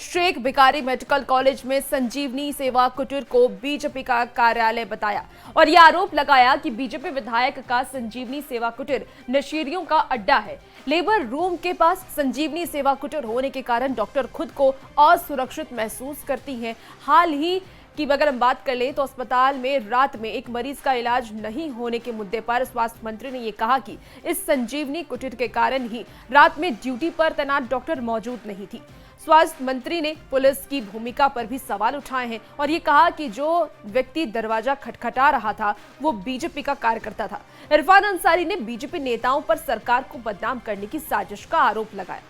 Sheikh Bhikhari medical college में संजीवनी सेवा कुटीर को बीजेपी का कार्यालय बताया और यह आरोप लगाया कि बीजेपी विधायक का संजीवनी सेवा कुटीर नशेड़ियों का अड्डा है। लेबर रूम के पास संजीवनी सेवा कुटीर होने के कारण डॉक्टर खुद को असुरक्षित महसूस करती हैं। हाल ही की अगर हम बात कर ले तो अस्पताल में रात में एक मरीज का इलाज नहीं होने के मुद्दे पर स्वास्थ्य मंत्री ने यह कहा कि इस संजीवनी कुटीर के कारण ही रात में ड्यूटी पर तैनात डॉक्टर मौजूद नहीं थी। स्वास्थ्य मंत्री ने पुलिस की भूमिका पर भी सवाल उठाए हैं और ये कहा कि जो व्यक्ति दरवाजा खटखटा रहा था वो बीजेपी का कार्यकर्ता था। इरफान अंसारी ने बीजेपी नेताओं पर सरकार को बदनाम करने की साजिश का आरोप लगाया।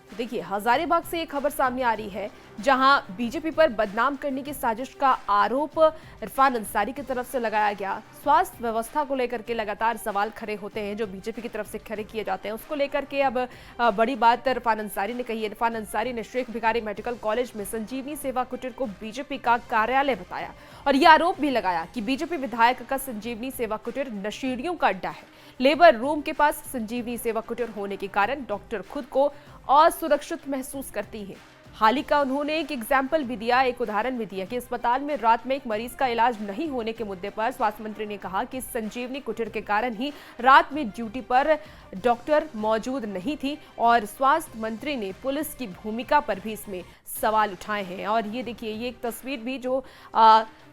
देखिए, हजारीबाग से एक खबर सामने आ रही है जहां बीजेपी पर बदनाम करने की साजिश का आरोप इरफान अंसारी की तरफ से लगाया गया। स्वास्थ्य व्यवस्था को लेकर के लगातार सवाल खड़े होते हैं जो बीजेपी की तरफ से खड़े किए जाते हैं, उसको लेकर के अब बड़ी बात इरफान अंसारी ने कही है। इरफान अंसारी ने शेख भिखारी मेडिकल कॉलेज में संजीवनी सेवा कुटीर को बीजेपी का कार्यालय बताया और यह आरोप भी लगाया कि बीजेपी विधायक का संजीवनी सेवा कुटीर नशेड़ियों का अड्डा है। लेबर रूम के पास संजीवनी सेवा कुटीर होने के कारण डॉक्टर खुद को असुरक्षित महसूस करती है। हाल ही का उन्होंने एक एग्जाम्पल भी दिया, एक उदाहरण भी दिया कि अस्पताल में रात में एक मरीज का इलाज नहीं होने के मुद्दे पर स्वास्थ्य मंत्री ने कहा कि संजीवनी कुटीर के कारण ही रात में ड्यूटी पर डॉक्टर मौजूद नहीं थी और स्वास्थ्य मंत्री ने पुलिस की भूमिका पर भी इसमें सवाल उठाए हैं। और ये देखिए, ये एक तस्वीर भी जो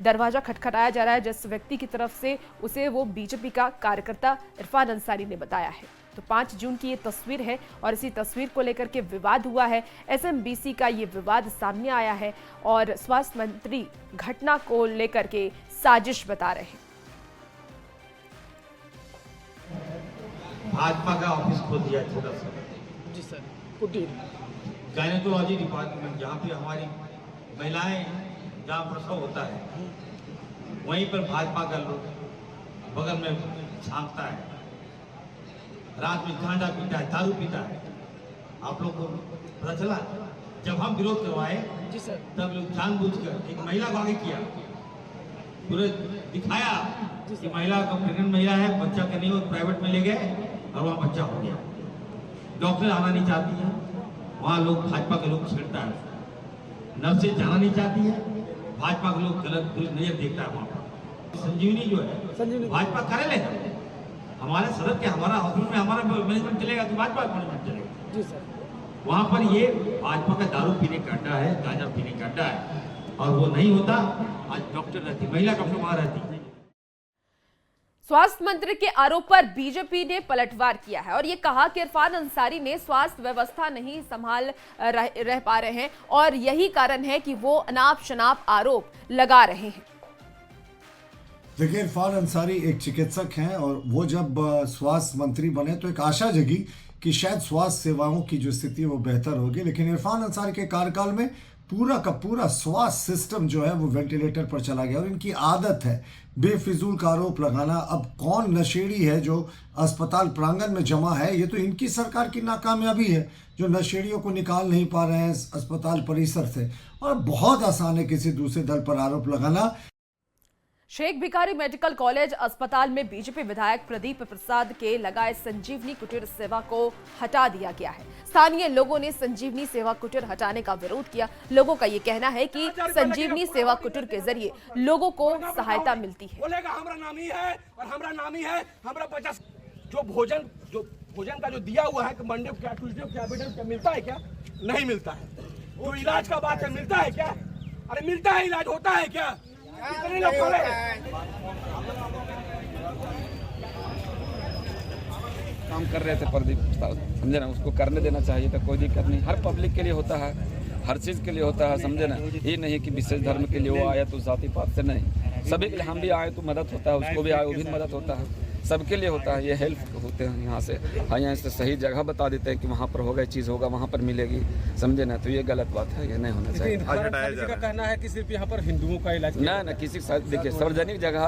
दरवाजा खटखटाया जा रहा है जिस व्यक्ति की तरफ से, उसे वो बीजेपी का कार्यकर्ता इरफान अंसारी ने बताया है। तो 5 जून की ये तस्वीर है और इसी तस्वीर को लेकर के विवाद हुआ है। एसएमबीसी का ये विवाद सामने आया है और स्वास्थ्य मंत्री घटना को लेकर के साजिश बता रहे हैं। भाजपा का ऑफिस खोल दिया छोटा सा। जी सर, कुटीर गायनेकोलॉजी डिपार्टमेंट, जहाँ पे हमारी महिलाएं जहाँ प्रसव होता है वहीं पर भाजपा का लोग बगल में झांकता है, रात में गांजा पीता है, दारू पीता है। आप लोग को पता चला जब हम विरोध करवाए जी सर, तब लोग जानबूझकर एक महिला को आगे किया, पूरे दिखाया कि महिला का प्रेग्नेंट महिला है, बच्चा का नहीं हो, प्राइवेट में ले गए और वहाँ बच्चा हो गया। डॉक्टर आना नहीं चाहती है, वहाँ लोग भाजपा के लोग छेड़ता है, नर्सें जाना नहीं चाहती है, भाजपा के लोग गलत नजर देखता है। वहाँ पर संजीवनी जो है भाजपा कार्यालय है, हमारे सदन के हमारा हॉस्पिटल में हमारा मैनेजमेंट चलेगा तो भाजपा का मैनेजमेंट चलेगा। जी सर, वहाँ पर ये भाजपा का दारू पीने का अड्डा है, गांजा पीने का अड्डा है और वो नहीं होता। आज डॉक्टर रहती, महिला डॉक्टर वहाँ रहती। स्वास्थ्य मंत्री के आरोप पर बीजेपी ने पलटवार किया है और ये कहा कि इरफान अंसारी ने स्वास्थ्य व्यवस्था नहीं संभाल रह पा रहे हैं और यही कारण है कि वो अनाप शनाप आरोप लगा रहे हैं। देखिए, इरफान अंसारी एक चिकित्सक हैं और वो जब स्वास्थ्य मंत्री बने तो एक आशा जगी कि शायद स्वास्थ्य सेवाओं की जो स्थिति है वो बेहतर होगी, लेकिन इरफान अंसारी के कार्यकाल में पूरा का पूरा स्वास्थ्य सिस्टम जो है वो वेंटिलेटर पर चला गया और इनकी आदत है बेफिजूल का आरोप लगाना। अब कौन नशेड़ी है जो अस्पताल प्रांगण में जमा है? ये तो इनकी सरकार की नाकामयाबी है जो नशेड़ियों को निकाल नहीं पा रहे हैं अस्पताल परिसर से, और बहुत आसान है किसी दूसरे दल पर आरोप लगाना। शेख भिखारी मेडिकल कॉलेज अस्पताल में बीजेपी विधायक प्रदीप प्रसाद के लगाए संजीवनी कुटीर सेवा को हटा दिया गया है। स्थानीय लोगों ने संजीवनी सेवा कुटीर हटाने का विरोध किया। लोगों का ये कहना है कि संजीवनी सेवा कुटीर के जरिए लोगों को सहायता मिलती है। बोलेगा हमारा नाम ही है और हमारा नाम ही है, हमारा 50 जो भोजन का जो दिया हुआ है कि मंडे को क्या, ट्यूजडे को क्या, वेडनेसडे क्या मिलता है क्या? नहीं मिलता है। तो इलाज का बात है, मिलता है क्या? अरे मिलता है, इलाज होता है क्या? कितने लोग बोले? काम कर रहे थे प्रदीप, समझे ना, उसको करने देना चाहिए था, कोई दिक्कत नहीं। हर पब्लिक के लिए होता है, हर चीज़ के लिए होता है, समझे ना। ये नहीं कि विशेष धर्म के लिए वो आया तो जाति पात से नहीं, सभी के लिए। हम भी आए तो मदद होता है, उसको भी आए वो भी मदद होता है, सबके लिए होता है। ये हेल्प होते हैं यहाँ से। हाँ, यहाँ से सही जगह बता देते हैं कि वहाँ पर होगा, चीज़ होगा वहाँ पर मिलेगी, समझे ना। तो ये गलत बात है, ये नहीं होना चाहिए। का कहना है कि सिर्फ यहाँ पर हिंदुओं का इलाज ना किसी देखिए सार्वजनिक जगह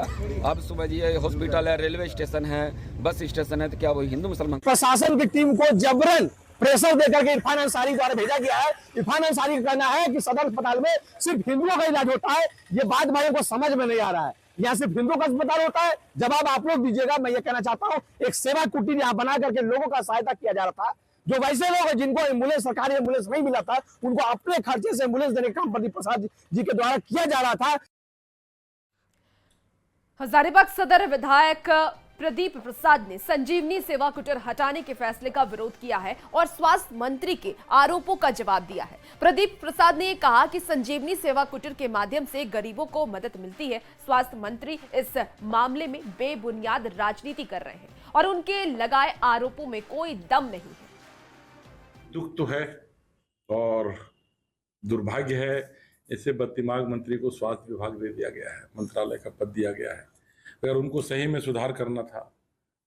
आप समझिए, हॉस्पिटल है, रेलवे स्टेशन है, बस स्टेशन है, तो क्या वो हिंदू मुसलमान? प्रशासन की टीम को जबरन प्रेशर देकर के इरफान अंसारी द्वारा भेजा गया है। इरफान अंसारी का कहना है कि सदर अस्पताल में सिर्फ हिंदुओं का इलाज होता है। ये बात भाइयों को समझ में नहीं आ रहा है, यहाँ सिर्फ हिंदुओं का अस्पताल होता है। जवाब आप लोग दीजिएगा। मैं ये कहना चाहता हूँ, एक सेवा कुटीर यहाँ बना करके लोगों का सहायता किया जा रहा था, जो वैसे लोग हैं जिनको एम्बुलेंस, सरकारी एम्बुलेंस नहीं मिला था, उनको अपने खर्चे से एम्बुलेंस देने का काम प्रदीप प्रसाद जी के द्वारा किया जा रहा था। हजारीबाग सदर विधायक प्रदीप प्रसाद ने संजीवनी सेवा कुटीर हटाने के फैसले का विरोध किया है और स्वास्थ्य मंत्री के आरोपों का जवाब दिया है। प्रदीप प्रसाद ने कहा कि संजीवनी सेवा कुटीर के माध्यम से गरीबों को मदद मिलती है। स्वास्थ्य मंत्री इस मामले में बेबुनियाद राजनीति कर रहे हैं और उनके लगाए आरोपों में कोई दम नहीं है। दुख तो है और दुर्भाग्य है, ऐसे बददिमाग मंत्री को स्वास्थ्य विभाग दे दिया गया है, मंत्रालय का पद दिया गया है। अगर उनको सही में सुधार करना था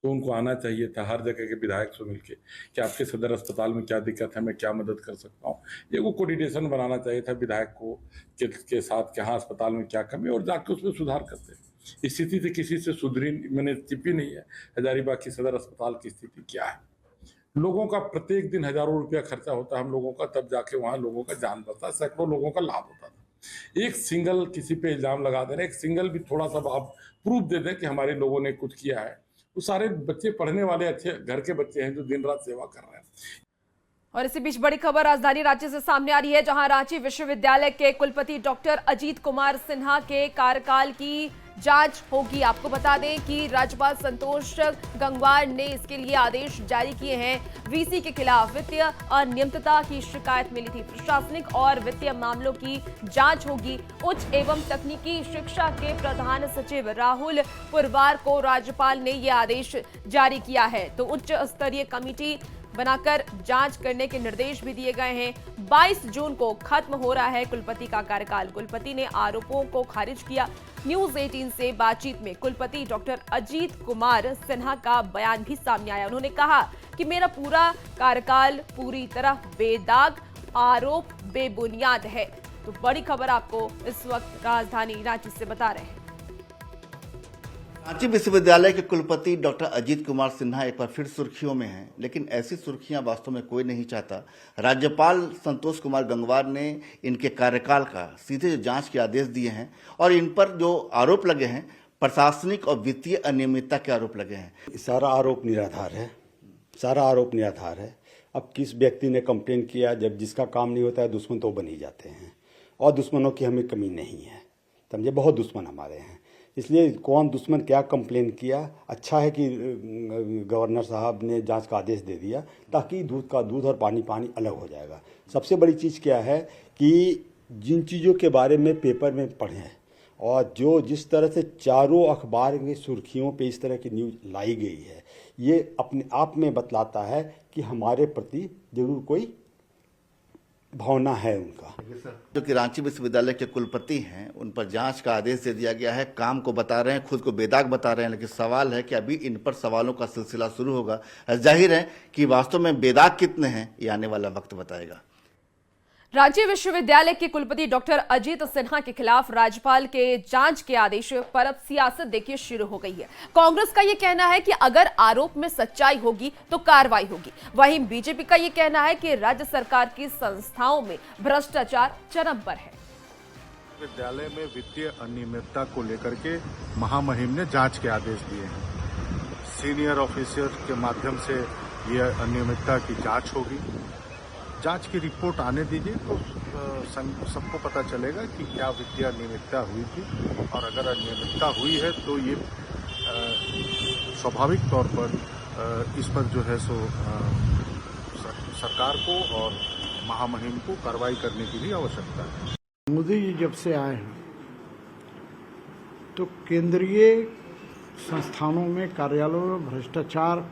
तो उनको आना चाहिए था हर जगह के विधायक से मिलके कि आपके सदर अस्पताल में क्या दिक्कत है, मैं क्या मदद कर सकता हूँ। ये वो कोऑर्डिनेशन बनाना चाहिए था विधायक को के साथ, कहाँ अस्पताल में क्या कमी, और जाके उसमें सुधार करते। स्थिति से किसी से सुधरी मैंने चिपी नहीं है। हजारीबाग की सदर अस्पताल की स्थिति क्या है, लोगों का प्रत्येक दिन हजारों रुपया खर्चा होता है हम लोगों का, तब जाके वहाँ लोगों का जान बचता है, सैकड़ों लोगों का लाभ होता था। एक सिंगल किसी पे इल्जाम लगा दे रहे, एक सिंगल भी थोड़ा सा आप प्रूफ दे दें कि हमारे लोगों ने कुछ किया है, वो सारे बच्चे पढ़ने वाले अच्छे घर के बच्चे हैं जो दिन रात सेवा कर रहे हैं। और इसी बीच बड़ी खबर राजधानी रांची से सामने आ रही है, जहां रांची विश्वविद्यालय के कुलपति डॉक्टर अजीत कुमार सिन्हा के कार्यकाल की जांच होगी। आपको बता दें कि राज्यपाल संतोष गंगवार ने इसके लिए आदेश जारी किए हैं। वीसी के खिलाफ वित्तीय अनियमितता की शिकायत मिली थी। प्रशासनिक और वित्तीय मामलों की जांच होगी। उच्च एवं तकनीकी शिक्षा के प्रधान सचिव राहुल पुरवार को राज्यपाल ने यह आदेश जारी किया है, तो उच्च स्तरीय कमेटी बनाकर जांच करने के निर्देश भी दिए गए हैं। 22 जून को खत्म हो रहा है कुलपति का कार्यकाल। कुलपति ने आरोपों को खारिज किया। न्यूज 18 से बातचीत में कुलपति डॉक्टर अजीत कुमार सिन्हा का बयान भी सामने आया। उन्होंने कहा कि मेरा पूरा कार्यकाल पूरी तरह बेदाग, आरोप बेबुनियाद है। तो बड़ी खबर आपको इस वक्त राजधानी रांची से बता रहे हैं। रांची विश्वविद्यालय के कुलपति डॉक्टर अजीत कुमार सिन्हा एक बार फिर सुर्खियों में हैं, लेकिन ऐसी सुर्खियां वास्तव में कोई नहीं चाहता। राज्यपाल संतोष कुमार गंगवार ने इनके कार्यकाल का सीधे जांच के आदेश दिए हैं और इन पर जो आरोप लगे हैं प्रशासनिक और वित्तीय अनियमितता के आरोप लगे हैं। सारा आरोप निराधार है, सारा आरोप निराधार है। अब किस व्यक्ति ने कंप्लेन किया, जब जिसका काम नहीं होता है दुश्मन तो बन ही जाते हैं, और दुश्मनों की हमें कमी नहीं है, समझे, बहुत दुश्मन हमारे हैं। इसलिए कौन दुश्मन क्या कंप्लेन किया, अच्छा है कि गवर्नर साहब ने जांच का आदेश दे दिया, ताकि दूध का दूध और पानी पानी अलग हो जाएगा। सबसे बड़ी चीज़ क्या है कि जिन चीज़ों के बारे में पेपर में पढ़ें और जो जिस तरह से चारों अखबार की सुर्खियों पे इस तरह की न्यूज़ लाई गई है, ये अपने आप में बतलाता है कि हमारे प्रति जरूर कोई भावना है उनका। जो कि रांची विश्वविद्यालय के कुलपति हैं, उन पर जांच का आदेश दे दिया गया है। काम को बता रहे हैं, खुद को बेदाग बता रहे हैं, लेकिन सवाल है कि अभी इन पर सवालों का सिलसिला शुरू होगा। जाहिर है कि वास्तव में बेदाग कितने हैं ये आने वाला वक्त बताएगा। रांची विश्वविद्यालय के कुलपति डॉक्टर अजीत सिन्हा के खिलाफ राज्यपाल के जांच के आदेश पर अब सियासत देखिए शुरू हो गई है। कांग्रेस का यह कहना है कि अगर आरोप में सच्चाई होगी तो कार्रवाई होगी। वहीं बीजेपी का यह कहना है कि राज्य सरकार की संस्थाओं में भ्रष्टाचार चरम पर है। विद्यालय में वित्तीय अनियमितता को लेकर के महामहिम ने जांच के आदेश दिए हैं। सीनियर ऑफिसर के माध्यम से यह अनियमितता की जांच होगी। जांच की रिपोर्ट आने दीजिए तो सबको पता चलेगा कि क्या वित्तीय अनियमितता हुई थी, और अगर अनियमितता हुई है तो ये स्वाभाविक तौर पर इस पर जो है सो सरकार को और महामहिम को कार्रवाई करने की भी आवश्यकता है। मोदी जी जब से आए हैं तो केंद्रीय संस्थानों में, कार्यालयों में भ्रष्टाचार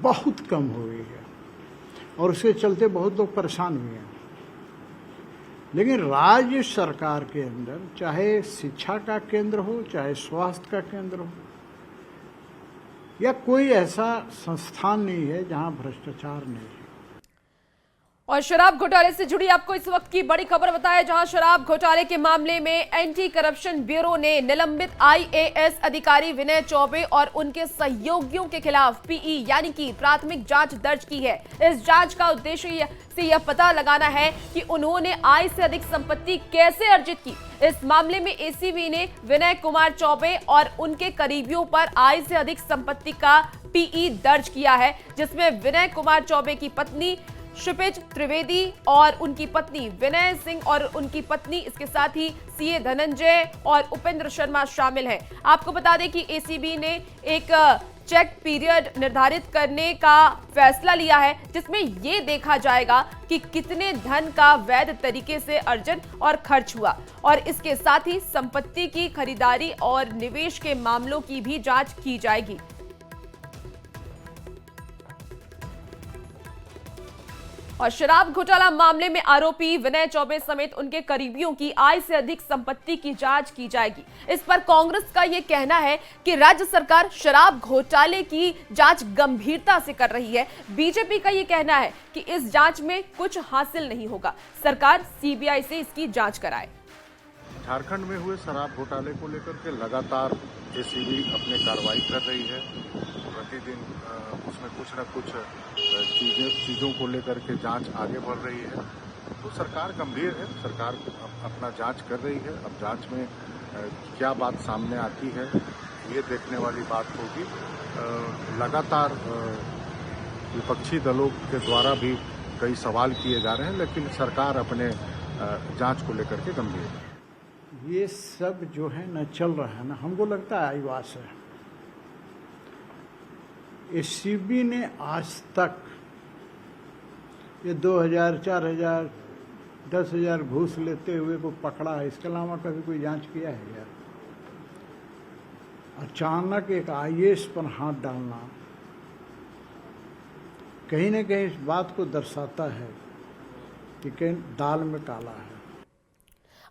बहुत कम हो गई है और उसके चलते बहुत लोग परेशान हुए हैं। लेकिन राज्य सरकार के अंदर चाहे शिक्षा का केंद्र हो, चाहे स्वास्थ्य का केंद्र हो, या कोई ऐसा संस्थान नहीं है जहां भ्रष्टाचार नहीं है। और शराब घोटाले से जुड़ी आपको इस वक्त की बड़ी खबर बताएं, जहां शराब घोटाले के मामले में एंटी करप्शन ब्यूरो ने निलंबित आईएएस अधिकारी विनय चौबे और उनके सहयोगियों के खिलाफ पीई यानी कि प्राथमिक जांच दर्ज की है। इस जांच का उद्देश्य से यह पता लगाना है कि उन्होंने आय से अधिक संपत्ति कैसे अर्जित की। इस मामले में एसीबी ने विनय कुमार चौबे और उनके करीबियों पर आय से अधिक संपत्ति का पीई दर्ज किया है, जिसमें विनय कुमार चौबे की पत्नी क्षितिज त्रिवेदी और उनकी पत्नी विनय सिंह और उनकी पत्नी, इसके साथ ही सीए धनंजय और उपेंद्र शर्मा शामिल हैं। आपको बता दें कि एसीबी ने एक चेक पीरियड निर्धारित करने का फैसला लिया है, जिसमें यह देखा जाएगा कि कितने धन का वैध तरीके से अर्जन और खर्च हुआ, और इसके साथ ही संपत्ति की खरीदारी और निवेश के मामलों की भी जांच की जाएगी। और शराब घोटाला मामले में आरोपी विनय चौबे समेत उनके करीबियों की आय से अधिक संपत्ति की जांच की जाएगी। इस पर कांग्रेस का यह कहना है कि राज्य सरकार शराब घोटाले की जांच गंभीरता से कर रही है। बीजेपी का यह कहना है कि इस जांच में कुछ हासिल नहीं होगा, सरकार सीबीआई से इसकी जांच कराए। झारखंड में हुए शराब घोटाले को लेकर के लगातार एसीबी अपने कार्रवाई कर रही है। प्रतिदिन उसमें कुछ न कुछ चीज़ों को लेकर के जांच आगे बढ़ रही है। तो सरकार गंभीर है, सरकार अपना जांच कर रही है। अब जांच में क्या बात सामने आती है ये देखने वाली बात होगी। लगातार विपक्षी दलों के द्वारा भी कई सवाल किए जा रहे हैं, लेकिन सरकार अपने जांच को लेकर के गंभीर है। ये सब जो है ना चल रहा है ना, हमको लगता है आईवास है। एसीबी ने आज तक ये 2000, 4000, 10,000 घूस लेते हुए को पकड़ा है, इसके अलावा कभी कोई जांच किया है यार? अचानक एक आईएएस पर हाथ डालना कहीं न कहीं इस बात को दर्शाता है कि कहीं दाल में काला है।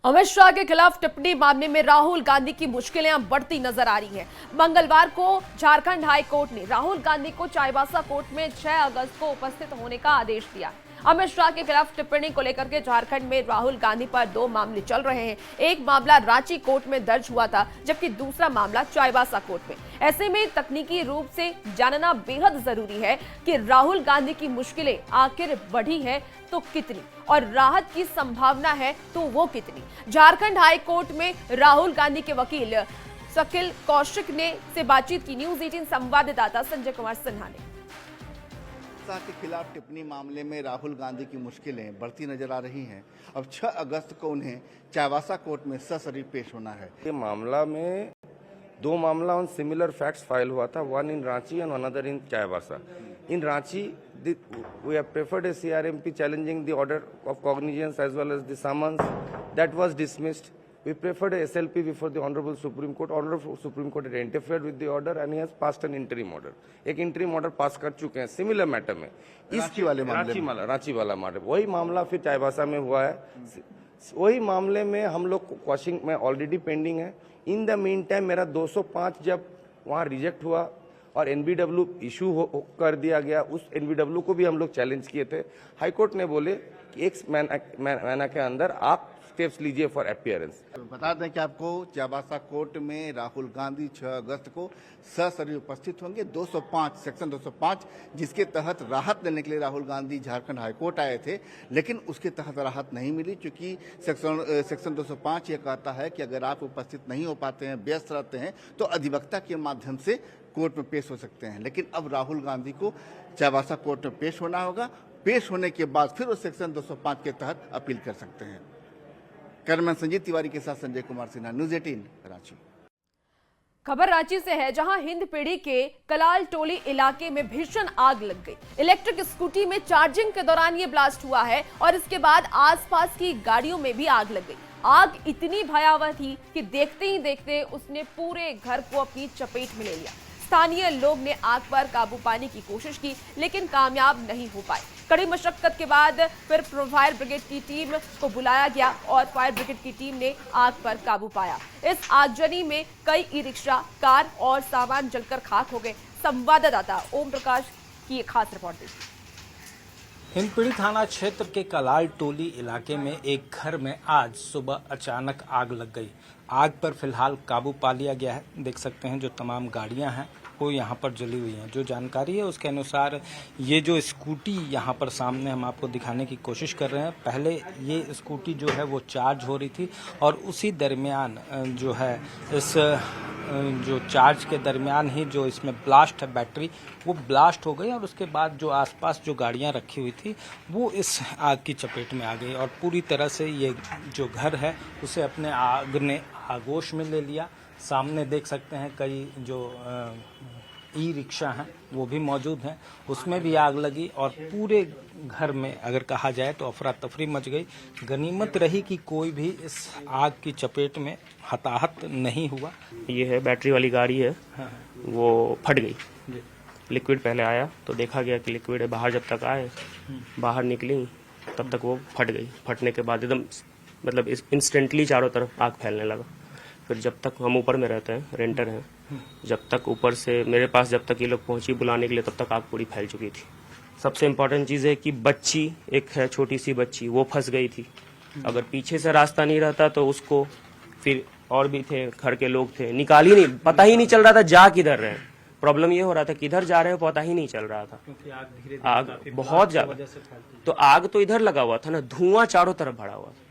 अमित शाह के खिलाफ टिप्पणी मामले में राहुल गांधी की मुश्किलें अब बढ़ती नजर आ रही हैं। मंगलवार को झारखंड हाई कोर्ट ने राहुल गांधी को चाईबासा कोर्ट में 6 अगस्त को उपस्थित होने का आदेश दिया। अमित शाह के खिलाफ टिप्पणी को लेकर के झारखंड में राहुल गांधी पर 2 मामले चल रहे हैं। एक मामला रांची कोर्ट में दर्ज हुआ था, जबकि दूसरा मामला चाईबासा कोर्ट में। ऐसे में तकनीकी रूप से जानना बेहद जरूरी है कि राहुल गांधी की मुश्किलें आखिर बढ़ी है तो कितनी, और राहत की संभावना है तो वो कितनी। झारखंड हाई कोर्ट में राहुल गांधी के वकील सकिल कौशिक ने से बातचीत की न्यूज 18 संवाददाता संजय कुमार सिन्हा ने। के खिलाफ टिप्पणी मामले में राहुल गांधी की मुश्किलें बढ़ती नजर आ रही हैं। अब 6 अगस्त को उन्हें चाईबासा कोर्ट में सशरीर पेश होना है। ये मामला में 2 मामला ऑन सिमिलर फैक्ट्स फाइल हुआ था, one in Ranchi and another in Chaibasa. In Ranchi we have preferred a CRMP challenging the order of cognizance as well as the summons that was dismissed. We preferred a SLP before the Honorable Supreme Court. Honorable Supreme Court had interfered with the order and he has passed an interim order. एक interim order पास कर चुके हैं similar matter में। रांची वाले मामले रांची वाला matter, वही मामला फिर चाईबासा में हुआ है। वही मामले में हम लोग क्वेश्चन में ऑलरेडी पेंडिंग है। इन द मीन टाइम मेरा 205 जब वहाँ रिजेक्ट हुआ और एनबीडब्ल्यू इशू कर दिया गया, उस एनबीडब्ल्यू को भी हम लोग चैलेंज किए थे। हाईकोर्ट ने बोले कि 1 महीना के अंदर आप स्टेप्स लीजिए फॉर अपीयरेंस। बता दें कि आपको चाईबासा कोर्ट में राहुल गांधी 6 अगस्त को सशरीर उपस्थित होंगे। 205 सेक्शन 205 जिसके तहत राहत देने के लिए राहुल गांधी झारखंड हाईकोर्ट आए थे, लेकिन उसके तहत राहत नहीं मिली, क्योंकि सेक्शन 205 ये कहता है कि अगर आप उपस्थित नहीं हो पाते हैं, व्यस्त रहते हैं, तो अधिवक्ता के माध्यम से कोर्ट में पेश हो सकते हैं। लेकिन अब राहुल गांधी को चाईबासा कोर्ट में पेश होना होगा। पेश होने के बाद फिर वो सेक्शन 205 के तहत अपील कर सकते हैं। कैमरामैन संजीत तिवारी के साथ संजय कुमार सिन्हा, न्यूज 18 रांची। खबर रांची से है, जहां हिंदपीढ़ी के कलाल टोली इलाके में भीषण आग लग गई। इलेक्ट्रिक स्कूटी में चार्जिंग के दौरान ये ब्लास्ट हुआ है और इसके बाद आसपास की गाड़ियों में भी आग लग गई। आग इतनी भयावह थी कि देखते ही देखते उसने पूरे घर को अपनी चपेट में ले लिया। स्थानीय लोग ने आग पर काबू पाने की कोशिश की, लेकिन कामयाब नहीं हो पाए। कड़ी मशक्कत के बाद फिर फायर ब्रिगेड की टीम को बुलाया गया और फायर ब्रिगेड की टीम ने आग पर काबू पाया। इस आगजनी में कई ई रिक्शा, कार और सामान जलकर खाक हो गए। संवाददाता ओम प्रकाश की एक खास रिपोर्ट देखिए। हिंदपीढ़ी थाना क्षेत्र के कलाल टोली इलाके में एक घर में आज सुबह अचानक आग लग गई। आग पर फिलहाल काबू पा लिया गया है। देख सकते हैं जो तमाम गाड़ियां हैं वो यहाँ पर जली हुई हैं। जो जानकारी है उसके अनुसार ये जो स्कूटी यहाँ पर सामने हम आपको दिखाने की कोशिश कर रहे हैं, पहले ये स्कूटी जो है वो चार्ज हो रही थी और उसी दरमियान जो है इस जो चार्ज के दरमियान ही जो इसमें ब्लास्ट है बैटरी वो ब्लास्ट हो गई और उसके बाद जो आसपास जो गाड़ियां रखी हुई थी वो इस आग की चपेट में आ गई और पूरी तरह से ये जो घर है उसे अपने आग ने आगोश में ले लिया। सामने देख सकते हैं कई जो ई रिक्शा हैं वो भी मौजूद हैं, उसमें भी आग लगी और पूरे घर में अगर कहा जाए तो अफरा तफरी मच गई। गनीमत रही कि कोई भी इस आग की चपेट में हताहत नहीं हुआ। ये है बैटरी वाली गाड़ी है, हाँ। वो फट गई। लिक्विड पहले आया तो देखा गया कि लिक्विड है, बाहर जब तक आए बाहर निकली तब तक वो फट गई। फटने के बाद एकदम मतलब इंस्टेंटली चारों तरफ आग फैलने लगा। फिर जब तक हम ऊपर में रहते हैं, रेंटर हैं, जब तक ऊपर से मेरे पास जब तक ये लोग पहुंची बुलाने के लिए तब तक आग पूरी फैल चुकी थी। सबसे इम्पोर्टेंट चीज़ है कि बच्ची एक है, छोटी सी बच्ची, वो फंस गई थी। अगर पीछे से रास्ता नहीं रहता तो उसको फिर और भी थे, घर के लोग थे, निकाल ही नहीं, पता ही नहीं चल रहा था जा किधर रहे हैं। प्रॉब्लम ये हो रहा था किधर जा रहे हैं पता ही नहीं चल रहा था, आग बहुत ज्यादा। तो आग तो इधर लगा हुआ था ना, धुआं चारों तरफ भरा हुआ था।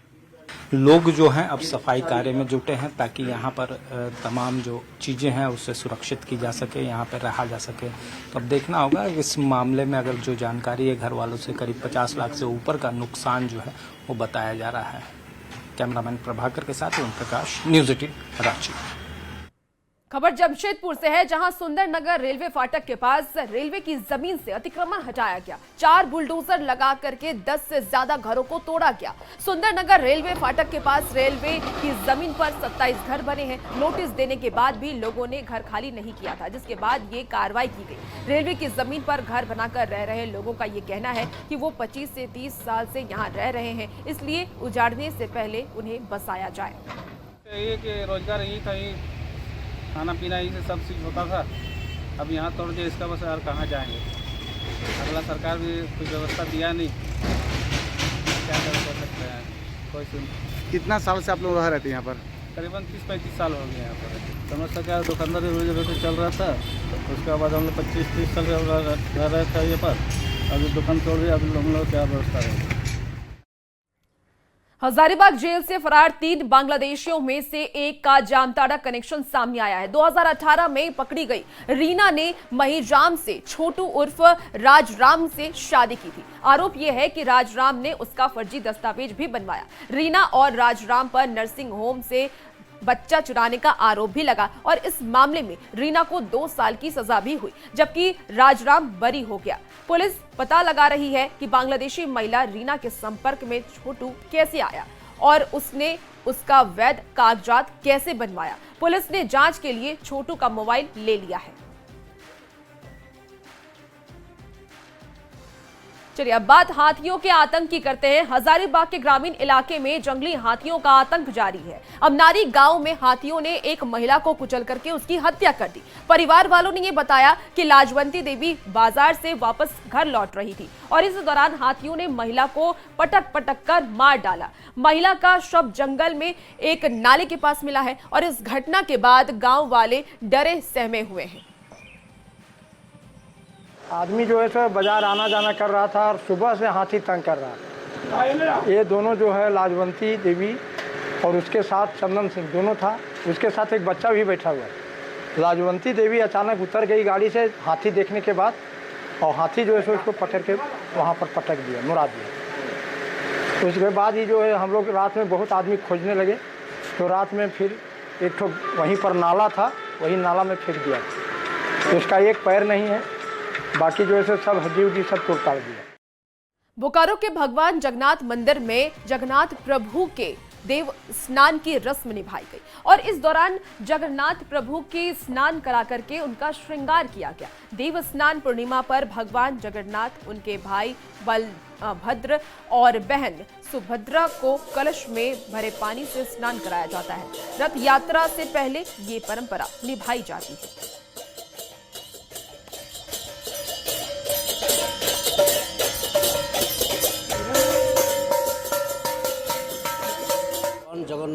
लोग जो हैं अब सफाई कार्य में जुटे हैं ताकि यहाँ पर तमाम जो चीज़ें हैं उससे सुरक्षित की जा सके, यहाँ पर रहा जा सके। तो अब देखना होगा इस मामले में अगर जो जानकारी है घर वालों से करीब 50 लाख से ऊपर का नुकसान जो है वो बताया जा रहा है। कैमरामैन प्रभाकर के साथ ओम प्रकाश, न्यूज़ 18 रांची। खबर जमशेदपुर से है, जहां सुंदर नगर रेलवे फाटक के पास रेलवे की जमीन से अतिक्रमण हटाया गया। 4 बुलडोजर लगा करके 10 से ज्यादा घरों को तोड़ा गया। सुंदर नगर रेलवे फाटक के पास रेलवे की जमीन पर 27 घर बने हैं। नोटिस देने के बाद भी लोगों ने घर खाली नहीं किया था, जिसके बाद ये कार्रवाई की गई। रेलवे की जमीन पर घर बनाकर रह रहे लोगों का ये कहना है कि वो 25 से 30 साल से यहाँ रह रहे हैं, इसलिए उजाड़ने से पहले उन्हें बसाया जाए। रोजगार यही था, खाना पीना यही से सब चीज़ होता था। अब यहाँ तोड़ के इसका बस यार कहाँ जाएंगे। अगला सरकार भी कोई व्यवस्था दिया नहीं, क्या कर सकते हैं कोई सुन। कितना साल से आप लोग रह रहे थे यहाँ पर? करीबन 30-35 साल हो गए यहाँ पर। समस्या क्या दुकानदारी रोज चल रहा था, उसके बाद हम लोग 25-30 साल रह रहे थे ये पर। अभी दुकान तोड़ दिया, अभी हम लोग क्या व्यवस्था है। हजारीबाग जेल से फरार 3 बांग्लादेशियों में से एक का जामताड़ा कनेक्शन सामने आया है। 2018 में पकड़ी गई रीना ने महिराम से छोटू उर्फ राजराम से शादी की थी। आरोप यह है कि राजराम ने उसका फर्जी दस्तावेज भी बनवाया। रीना और राजराम पर नर्सिंग होम से बच्चा चुराने का आरोप भी लगा और इस मामले में रीना को 2 साल की सजा भी हुई, जबकि राजराम बरी हो गया। पुलिस पता लगा रही है कि बांग्लादेशी महिला रीना के संपर्क में छोटू कैसे आया और उसने उसका वैध कागजात कैसे बनवाया। पुलिस ने जांच के लिए छोटू का मोबाइल ले लिया है। चलिए अब बात हाथियों के आतंक की करते हैं। हजारीबाग के ग्रामीण इलाके में जंगली हाथियों का आतंक जारी है। अमनारी गांव में हाथियों ने एक महिला को कुचल करके उसकी हत्या कर दी। परिवार वालों ने यह बताया कि लाजवंती देवी बाजार से वापस घर लौट रही थी और इस दौरान हाथियों ने महिला को पटक पटक कर मार डाला। महिला का शव जंगल में एक नाले के पास मिला है और इस घटना के बाद गाँव वाले डरे सहमे हुए हैं। आदमी जो है सो बाजार आना जाना कर रहा था और सुबह से हाथी तंग कर रहा था। ये दोनों जो है लाजवंती देवी और उसके साथ चंदन सिंह दोनों था, उसके साथ एक बच्चा भी बैठा हुआ। लाजवंती देवी अचानक उतर गई गाड़ी से हाथी देखने के बाद और हाथी जो है सो उसको पकड़ के वहाँ पर पटक दिया, मुड़ा दिया। उसके बाद ही जो है हम लोग रात में बहुत आदमी खोजने लगे, तो रात में फिर एक ठो वहीं पर नाला था, वही नाला में फेंक दिया। तो उसका एक पैर नहीं है, बाकी जो है सब हड्डी उड्डी सब तोड़ ताड़ दिया। बोकारो के भगवान जगन्नाथ मंदिर में जगन्नाथ प्रभु के देव स्नान की रस्म निभाई गई और इस दौरान जगन्नाथ प्रभु के स्नान करा करके उनका श्रृंगार किया गया। देव स्नान पूर्णिमा पर भगवान जगन्नाथ, उनके भाई बलभद्र और बहन सुभद्रा को कलश में भरे पानी से स्नान कराया जाता है। रथ यात्रा से पहले ये परंपरा निभाई जाती है।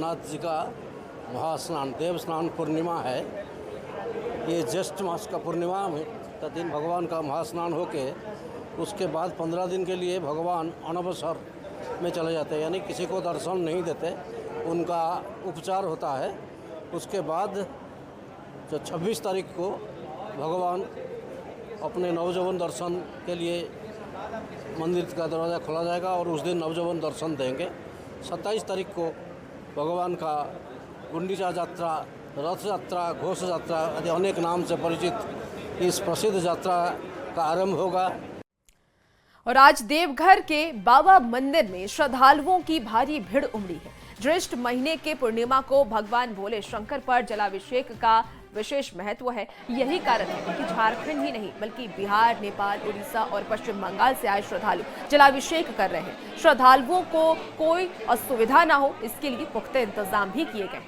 जगन्नाथ जी का महास्नान देव स्नान पूर्णिमा है। ये ज्येष्ठ मास का पूर्णिमा में का दिन भगवान का महास्नान होके उसके बाद 15 दिन के लिए भगवान अनवसर में चले जाते हैं, यानी किसी को दर्शन नहीं देते, उनका उपचार होता है। उसके बाद जो 26 तारीख को भगवान अपने नवजवन दर्शन के लिए मंदिर का दरवाज़ा खोला जाएगा और उस दिन नवजवन दर्शन देंगे। 27 तारीख को भगवान का गुंडीचा यात्रा, रथ यात्रा, घोष यात्रा आदि अनेक नाम से परिचित इस प्रसिद्ध यात्रा का आरंभ होगा। और आज देवघर के बाबा मंदिर में श्रद्धालुओं की भारी भीड़ उमड़ी है। ज्येष्ठ महीने के पूर्णिमा को भगवान भोले शंकर पर जलाभिषेक का विशेष महत्व है। यही कारण है कि झारखंड ही नहीं बल्कि बिहार, नेपाल, उड़ीसा और पश्चिम बंगाल से आए श्रद्धालु जलाभिषेक कर रहे हैं। श्रद्धालुओं को कोई असुविधा ना हो, इसके लिए पुख्ते इंतजाम भी किए गए।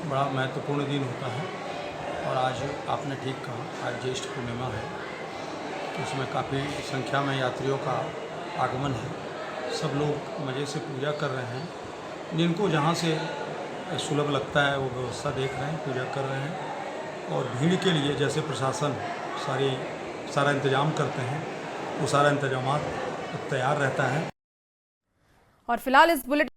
बड़ा महत्वपूर्ण दिन होता है और आज आपने ठीक कहा, आज ज्येष्ठ पूर्णिमा है, उसमें काफ़ी संख्या में यात्रियों का आगमन है। सब लोग मज़े से पूजा कर रहे हैं, जिनको जहाँ से सुलभ लगता है वो व्यवस्था देख रहे हैं, पूजा कर रहे हैं। और भीड़ के लिए जैसे प्रशासन सारा इंतजाम करते हैं, वो सारा इंतजाम तैयार रहता है। और फिलहाल इस बुलेटिन